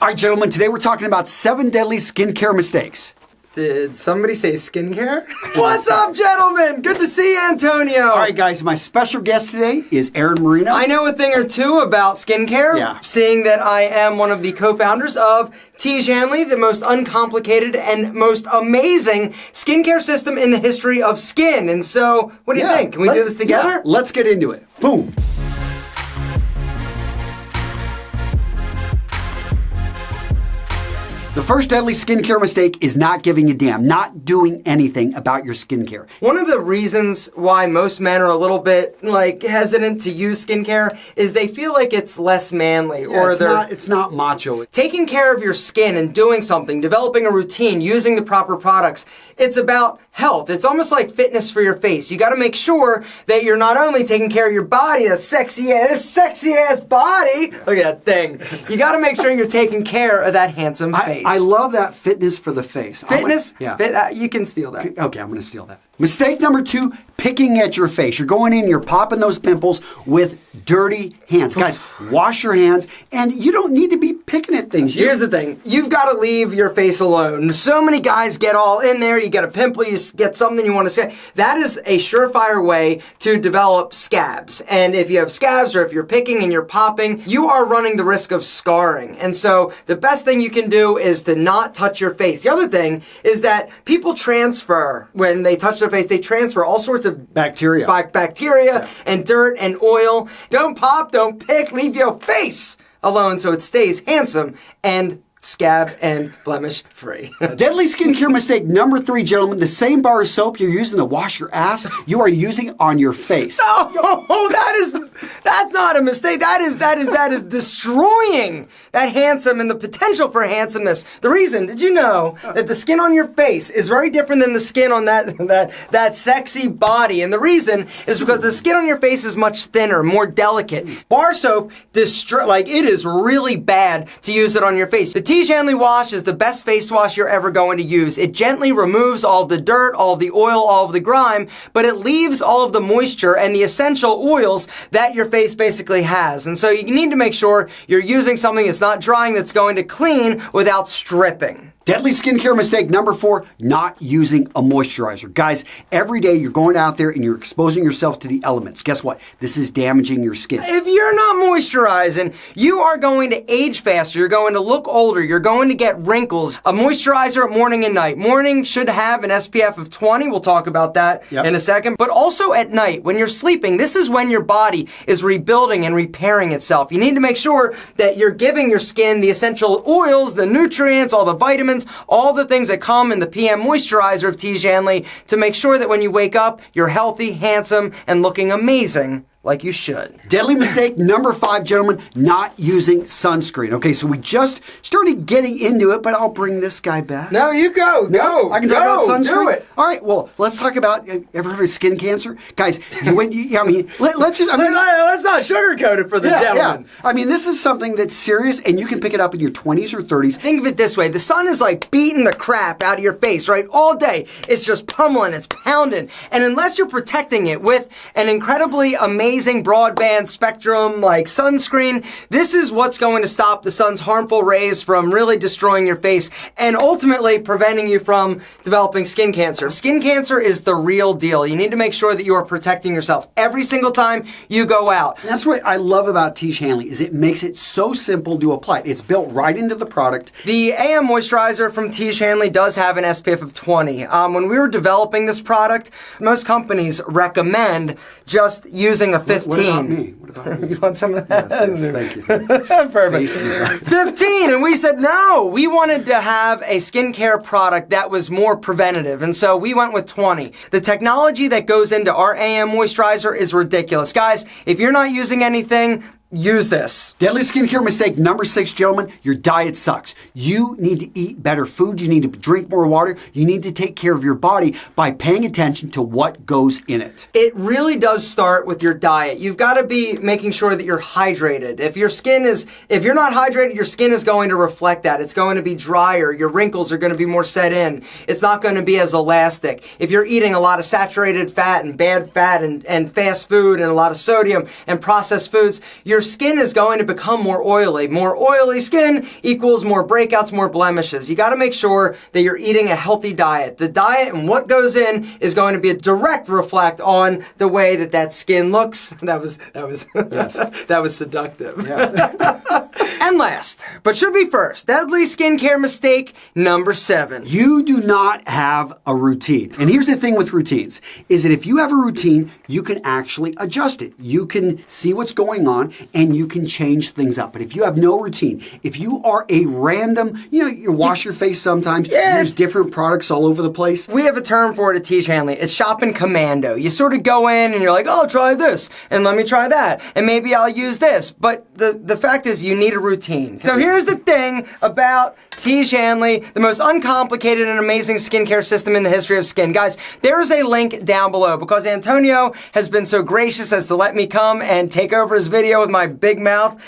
All right, gentlemen, today we're talking about 7 deadly skincare mistakes. Did somebody say skincare? What's up, gentlemen? Good to see you, Antonio. All right, guys, my special guest today is Aaron Marino. I know a thing or two about skincare, seeing that I am one of the co-founders of Tiege Hanley, the most uncomplicated and most amazing skincare system in the history of skin. And so, what do you think? Can we do this together? Yeah, let's get into it. Boom. The first deadly skincare mistake is not giving a damn, not doing anything about your skincare. One of the reasons why most men are a little bit hesitant to use skincare is they feel like it's less manly, or it's not macho. Taking care of your skin and doing something, developing a routine, using the proper products, it's about health. It's almost like fitness for your face. You got to make sure that you're not only taking care of your body, that sexy ass body. Look at that thing. You got to make sure you're taking care of that handsome face. I love that fitness for the face. Fitness? You can steal that. Okay, I'm going to steal that. Mistake number 2, picking at your face. You're going in, you're popping those pimples with dirty hands. Guys, wash your hands, and you don't need to be picking at things. Here's the thing. You've got to leave your face alone. So many guys get all in there. You get a pimple, you get something you want to say. That is a surefire way to develop scabs. And if you have scabs or if you're picking and you're popping, you are running the risk of scarring. And so the best thing you can do is to not touch your face. The other thing is that people transfer, when they touch their face, they transfer all sorts of bacteria and dirt and oil. Don't pop, don't pick, leave your face alone so it stays handsome and scab and blemish free. Deadly skincare mistake number 3, gentlemen. The same bar of soap you're using to wash your ass, you are using on your face. That's not a mistake. That is destroying that handsome and the potential for handsomeness. The reason, did you know that the skin on your face is very different than the skin on that sexy body? And the reason is because the skin on your face is much thinner, more delicate. Bar soap, it is really bad to use it on your face. The Tiege Hanley wash is the best face wash you're ever going to use. It gently removes all of the dirt, all of the oil, all of the grime, but it leaves all of the moisture and the essential oils that your face basically has. And so you need to make sure you're using something that's not drying, that's going to clean without stripping. Deadly skincare mistake number 4, not using a moisturizer. Guys, every day you're going out there and you're exposing yourself to the elements. Guess what? This is damaging your skin. If you're not moisturizing, you are going to age faster. You're going to look older. You're going to get wrinkles. A moisturizer morning and night. Morning should have an SPF of 20. We'll talk about that in a second. But also at night, when you're sleeping, this is when your body is rebuilding and repairing itself. You need to make sure that you're giving your skin the essential oils, the nutrients, all the vitamins, all the things that come in the PM moisturizer of Tiege Hanley to make sure that when you wake up, you're healthy, handsome, and looking amazing like you should. Deadly mistake number 5, gentlemen, not using sunscreen. Okay, so we just started getting into it, but I'll bring this guy back. No, you go. I can talk about sunscreen. Do it. All right, well, let's talk about, ever heard of skin cancer? Guys, let's not sugarcoat it for the gentleman. Yeah. I mean, this is something that's serious, and you can pick it up in your 20s or 30s. Think of it this way. The sun is like beating the crap out of your face, right? All day. It's just pummeling, it's pounding. And unless you're protecting it with an incredibly amazing broadband spectrum like sunscreen, this is what's going to stop the sun's harmful rays from really destroying your face and ultimately preventing you from developing skin cancer. Skin cancer is the real deal. You need to make sure that you are protecting yourself every single time you go out. That's what I love about Tiege Hanley, is it makes it so simple to apply. It's built right into the product. The AM moisturizer from Tiege Hanley does have an SPF of 20. When we were developing this product, most companies recommend just using a 15. What about me? What about me? You want some of that? Yes, thank you. Perfect. 15, and we said no. We wanted to have a skincare product that was more preventative, and so we went with 20. The technology that goes into our AM moisturizer is ridiculous. Guys, if you're not using anything, use this. Deadly skincare mistake number 6, gentlemen, your diet sucks. You need to eat better food. You need to drink more water. You need to take care of your body by paying attention to what goes in it. It really does start with your diet. You've got to be making sure that you're hydrated. If you're not hydrated, your skin is going to reflect that. It's going to be drier. Your wrinkles are going to be more set in. It's not going to be as elastic. If you're eating a lot of saturated fat and bad fat and fast food and a lot of sodium and processed foods, your your skin is going to become more oily. More oily skin equals more breakouts, more blemishes. You got to make sure that you're eating a healthy diet. The diet and what goes in is going to be a direct reflect on the way that skin looks. That was yes. That was seductive. Yes. And last, but should be first, deadly skincare mistake number 7. You do not have a routine. And here's the thing with routines, is that if you have a routine, you can actually adjust it. You can see what's going on and you can change things up. But if you have no routine, if you are a random, you wash your face sometimes, use different products all over the place. We have a term for it at Tiege Hanley. It's shopping commando. You sort of go in and you're like, oh, try this, and let me try that, and maybe I'll use this. But the fact is you need a routine. So here's the thing about Tiege Hanley, the most uncomplicated and amazing skincare system in the history of skin. Guys, there is a link down below because Antonio has been so gracious as to let me come and take over his video with my big mouth.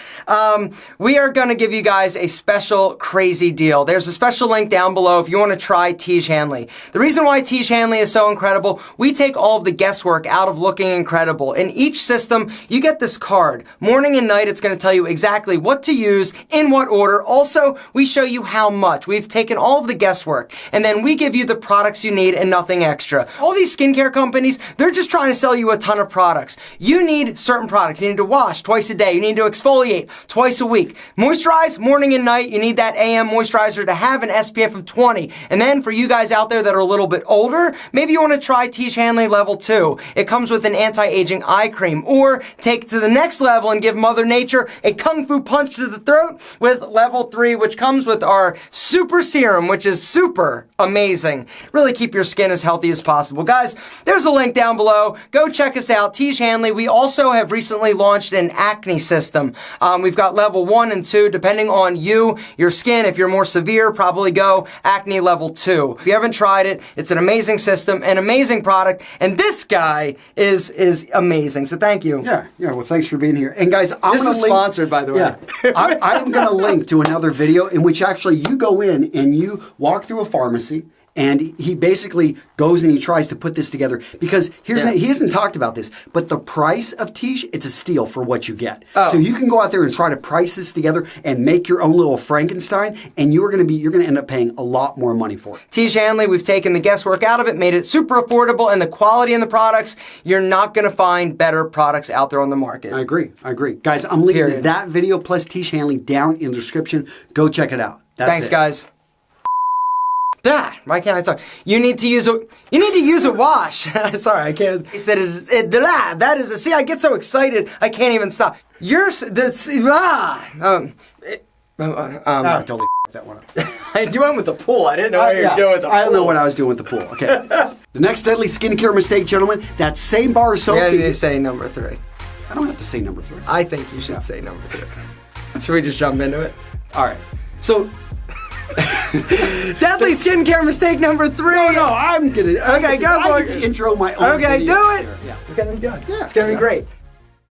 We are going to give you guys a special crazy deal. There's a special link down below if you want to try Tiege Hanley. The reason why Tiege Hanley is so incredible, we take all of the guesswork out of looking incredible. In each system, you get this card. Morning and night, it's going to tell you exactly what to use, in what order. Also, we show you how much. We've taken all of the guesswork, and then we give you the products you need and nothing extra. All these skincare companies, they're just trying to sell you a ton of products. You need certain products. You need to wash twice a day. You need to exfoliate twice a week. Moisturize morning and night. You need that AM moisturizer to have an SPF of 20. And then for you guys out there that are a little bit older, maybe you want to try Tiege Hanley Level 2. It comes with an anti-aging eye cream. Or take it to the next level and give Mother Nature a kung fu punch to the throat with Level 3, which comes with our super serum, which is super amazing. Really keep your skin as healthy as possible. Guys, there's a link down below. Go check us out, Tiege Hanley. We also have recently launched an acne system. We've got Level 1 and 2, depending on you, your skin. If you're more severe, probably go acne Level 2. If you haven't tried it, it's an amazing system, an amazing product, and this guy is amazing. So thank you. Yeah. Well, thanks for being here. And guys, this is sponsored, by the way. Yeah, I'm going to link to another video in which actually you go in and you walk through a pharmacy. And he basically goes and he tries to put this together because he hasn't talked about this, but the price of Tiege, it's a steal for what you get. Oh. So you can go out there and try to price this together and make your own little Frankenstein, and you're going to end up paying a lot more money for it. Tiege Hanley, we've taken the guesswork out of it, made it super affordable, and the quality in the products, you're not going to find better products out there on the market. I agree. Guys, I'm linking to that video plus Tiege Hanley down in the description. Go check it out. Thanks, guys. Why can't I talk? You need to use a wash. Sorry, I can't. See, I get so excited, I can't even stop. Totally that one up. You went with the pool. I didn't know what you were doing with the pool. I don't know what I was doing with the pool. Okay. The next deadly skincare mistake, gentlemen, that same bar of soap. You need to say number 3. I don't have to say number 3. I think you should say number 3. Should we just jump into it? All right. So... deadly skincare mistake number 3. No, I'm gonna. Okay, go for it. I get to intro my own. Okay, do it. Yeah, it's gonna be good. Yeah, it's gonna be great.